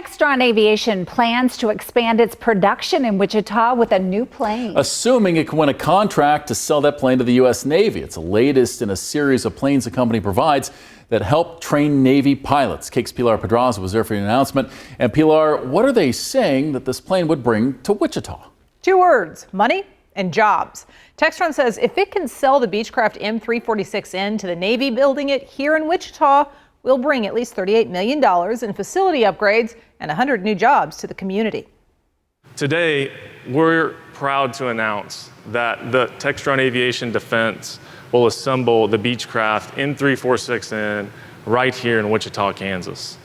Textron Aviation plans to expand its production in Wichita with a new plane. Assuming it can win a contract to sell that plane to the U.S. Navy. It's the latest in a series of planes the company provides that help train Navy pilots. KAKE's Pilar Pedraza was there for the announcement. And Pilar, what are they saying that this plane would bring to Wichita? 2 words: money and jobs. Textron says if it can sell the Beechcraft M-346N to the Navy building it here in Wichita, we'll bring at least $38 million in facility upgrades and 100 new jobs to the community. Today, we're proud to announce that the Textron Aviation Defense will assemble the Beechcraft M-346N right here in Wichita, Kansas.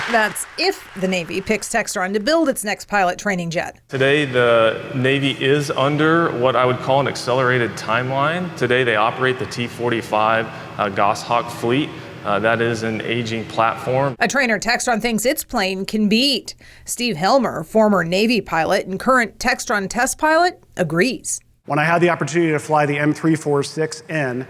That's if the Navy picks Textron to build its next pilot training jet. Today, the Navy is under what I would call an accelerated timeline. Today, they operate the T-45 Goshawk fleet. That is an aging platform. A trainer Textron thinks its plane can beat. Steve Helmer, former Navy pilot and current Textron test pilot, agrees. When I had the opportunity to fly the M-346N,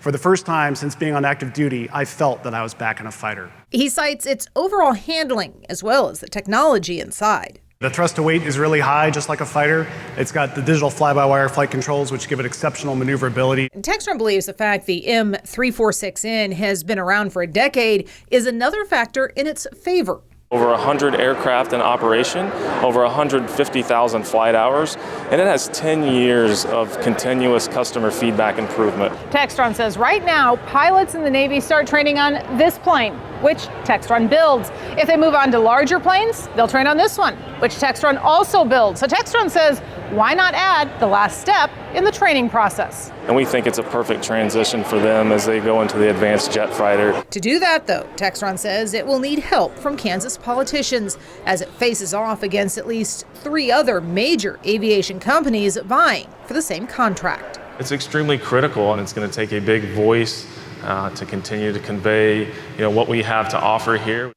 for the first time since being on active duty, I felt that I was back in a fighter. He cites its overall handling as well as the technology inside. The thrust to weight is really high, just like a fighter. It's got the digital fly-by-wire flight controls, which give it exceptional maneuverability. Textron believes the fact the M-346N has been around for a decade is another factor in its favor. Over 100 aircraft in operation, over 150,000 flight hours, and it has 10 years of continuous customer feedback improvement. Textron says right now, pilots in the Navy start training on this plane, which Textron builds. If they move on to larger planes, they'll train on this one, which Textron also builds. So Textron says, why not add the last step in the training process? And we think it's a perfect transition for them as they go into the advanced jet fighter. To do that, though, Textron says it will need help from Kansas politicians as it faces off against at least 3 other major aviation companies vying for the same contract. It's extremely critical, and it's going to take a big voice to continue to convey, what we have to offer here.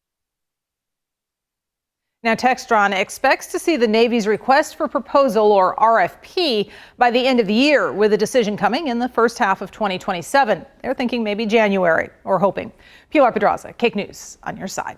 Now, Textron expects to see the Navy's request for proposal, or RFP, by the end of the year, with a decision coming in the first half of 2027. They're thinking maybe January, or hoping. Pilar Pedraza, KAKE News, on your side.